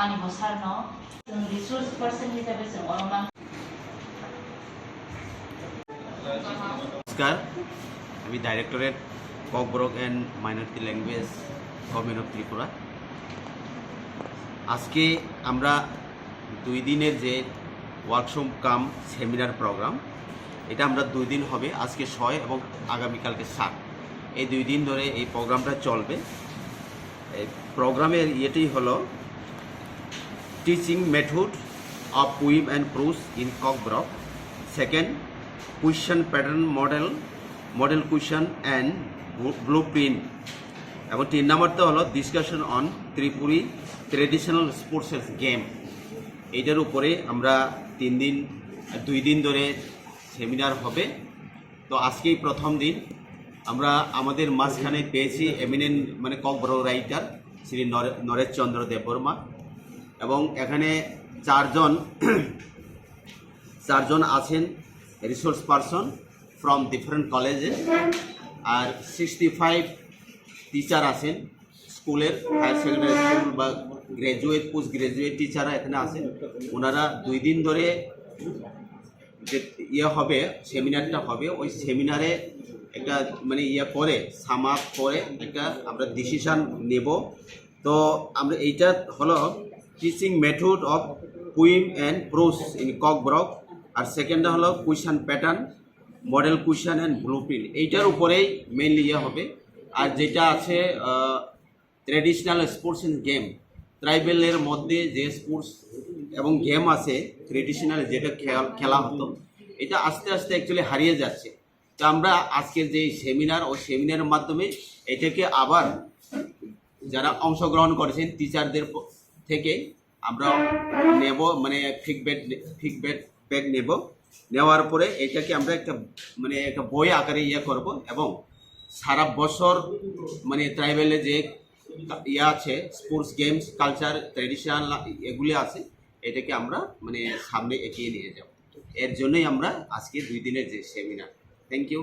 आंनि सारनाव जों resource person हिसाबै जों अनुमान नमस्कार আমি directorate Kokborok and minority language government of Tripura. আজকে আমরা 2 দিনের যে ওয়ার্কশপ কাম সেমিনার প্রোগ্রাম, এটা আমরা 2 দিন হবে, আজকে 6 এবং আগামীকালকে 7, এই 2 দিন ধরে এই প্রোগ্রামটা চলবে। এই প্রোগ্রামের ইয়েটাই হলো teaching method of poem and prose in Kokborok, second question pattern model question and blue print, এবং 3 নম্বরটা হলো ডিসকাশন অন ত্রিপুরি ট্রেডিশনাল স্পোর্টসের গেম। এইটার উপরে আমরা 2 দিন ধরে সেমিনার হবে। তো আজকেই প্রথম দিন আমরা আমাদের মাঝখানে পেয়েছি এমিনেন্ট মানে ককবরক রাইটার শ্রী নরেশ চন্দ্র দেববর্মা, এবং এখানে 4 জন আছেন resource person from different colleges, আর 65 টিচার আছেন স্কুলের, হায়ার সেকেন্ডারি স্কুল বা গ্র্যাজুয়েট পোস্ট গ্র্যাজুয়েট টিচাররা এখানে আছেন। ওনারা 2 দিন ধরে যে হবে সেমিনারটা হবে, ওই সেমিনারে একটা মানে করে সাম আপ করে একটা আমরা ডিসিশান নেব। তো আমরা এইটা হলো teaching method of poem and prose in Kokborok, আর সেকেন্ডটা হলো question pattern model question and blueprint, এইটার উপরেই মেইনলি হবে। আর যেটা আছে ট্র্যাডিশনাল স্পোর্টস অ্যান্ড গেম, ট্রাইবেলের মধ্যে যে স্পোর্টস এবং গেম আছে ট্রেডিশনাল যেটা খেলা হতো, এটা আস্তে আস্তে অ্যাকচুয়ালি হারিয়ে যাচ্ছে। তো আমরা আজকের যে সেমিনার, ওই সেমিনারের মাধ্যমে এটাকে আবার যারা অংশগ্রহণ করেছেন টিচারদের থেকে আমরা নেব, মানে ফিডব্যাক নেব। নেওয়ার পরে এটাকে আমরা একটা বই আকারে করব, এবং সারা বছর মানে ট্রাইবেলে যে আছে স্পোর্টস গেমস কালচার ট্র্যাডিশনাল এগুলি আছে, এটাকে আমরা সামনে এগিয়ে নিয়ে যাব। এর জন্যই আমরা আজকে 2 দিনের যে সেমিনার। Thank you.